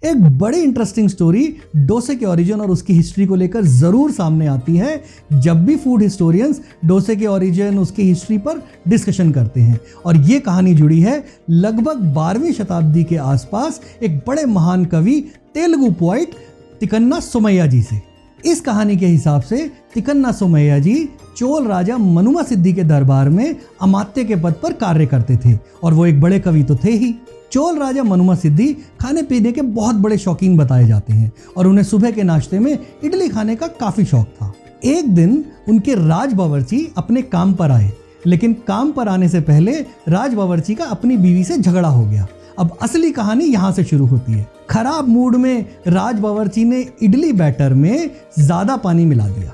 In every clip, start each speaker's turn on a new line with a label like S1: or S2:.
S1: एक बड़ी interesting story डोसे के ओरिजिन और उसकी हिस्ट्री को लेकर ज़रूर सामने आती है जब भी फूड हिस्टोरियंस डोसे के ओरिजिन उसकी हिस्ट्री पर डिस्कशन करते हैं। और ये कहानी जुड़ी है लगभग 12वीं शताब्दी के आसपास एक बड़े महान कवि तेलुगु पोइट तिकन्ना सोमैया जी से। इस कहानी के हिसाब से तिकन्ना सोमैया जी चोल राजा मनुमा सिद्धि के दरबार में अमात्य के पद पर कार्य करते थे और वो एक बड़े कवि तो थे ही। चोल राजा मनुमा सिद्धि खाने पीने के बहुत बड़े शौकीन बताए जाते हैं और उन्हें सुबह के नाश्ते में इडली खाने का काफ़ी शौक था। एक दिन उनके राज बावर्ची अपने काम पर आए, लेकिन काम पर आने से पहले राज बावर्ची का अपनी बीवी से झगड़ा हो गया। अब असली कहानी यहाँ से शुरू होती है। खराब मूड में राज बावर्ची ने इडली बैटर में ज़्यादा पानी मिला दिया।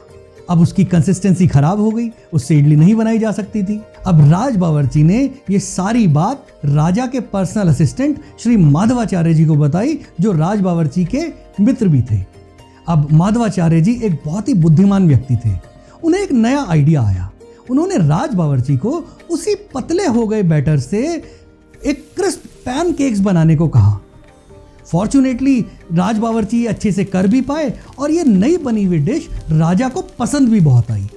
S1: अब उसकी कंसिस्टेंसी खराब हो गई, उससे इडली नहीं बनाई जा सकती थी। अब राज बावर्ची ने ये सारी बात राजा के पर्सनल असिस्टेंट श्री माधवाचार्य जी को बताई, जो राज बावर्ची के मित्र भी थे। अब माधवाचार्य जी एक बहुत ही बुद्धिमान व्यक्ति थे। उन्हें एक नया आइडिया आया। उन्होंने राज बावर्ची को उसी पतले हो गए बैटर से एक क्रिस्प पैनकेक्स बनाने को कहा। फॉर्चुनेटली राज बावर्ची अच्छे से कर भी पाए और ये नई बनी हुई डिश राजा को पसंद भी बहुत आई।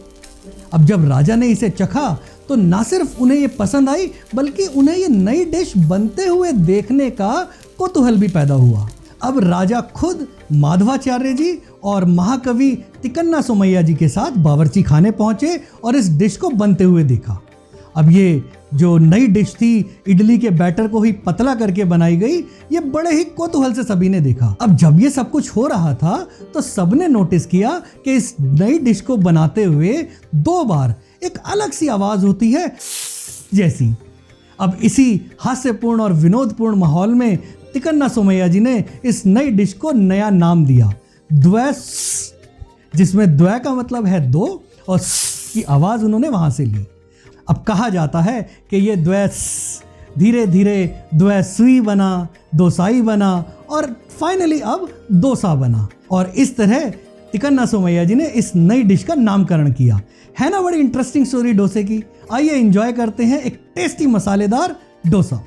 S1: अब जब राजा ने इसे चखा तो ना सिर्फ उन्हें ये पसंद आई, बल्कि उन्हें ये नई डिश बनते हुए देखने का कौतूहल भी पैदा हुआ। अब राजा खुद माधवाचार्य जी और महाकवि तिकन्ना सोमैया जी के साथ बावर्ची खाने पहुंचे और इस डिश को बनते हुए देखा। अब ये जो नई डिश थी इडली के बैटर को ही पतला करके बनाई गई, ये बड़े ही कौतूहल से सभी ने देखा। अब जब ये सब कुछ हो रहा था तो सबने नोटिस किया कि इस नई डिश को बनाते हुए 2 बार एक अलग सी आवाज होती है जैसी। अब इसी हास्यपूर्ण और विनोदपूर्ण माहौल में तिकन्ना सोमैया जी ने इस नई डिश को नया नाम दिया, द्वै, जिसमें द्वै का मतलब है 2 और की आवाज उन्होंने वहां से ली। अब कहा जाता है कि ये द्वै धीरे धीरे द्वै सुई बना, दोसाई बना और फाइनली अब डोसा बना। और इस तरह तिकन्ना सोमैया जी ने इस नई डिश का नामकरण किया। है ना बड़ी इंटरेस्टिंग स्टोरी डोसे की। आइए एंजॉय करते हैं एक टेस्टी मसालेदार डोसा।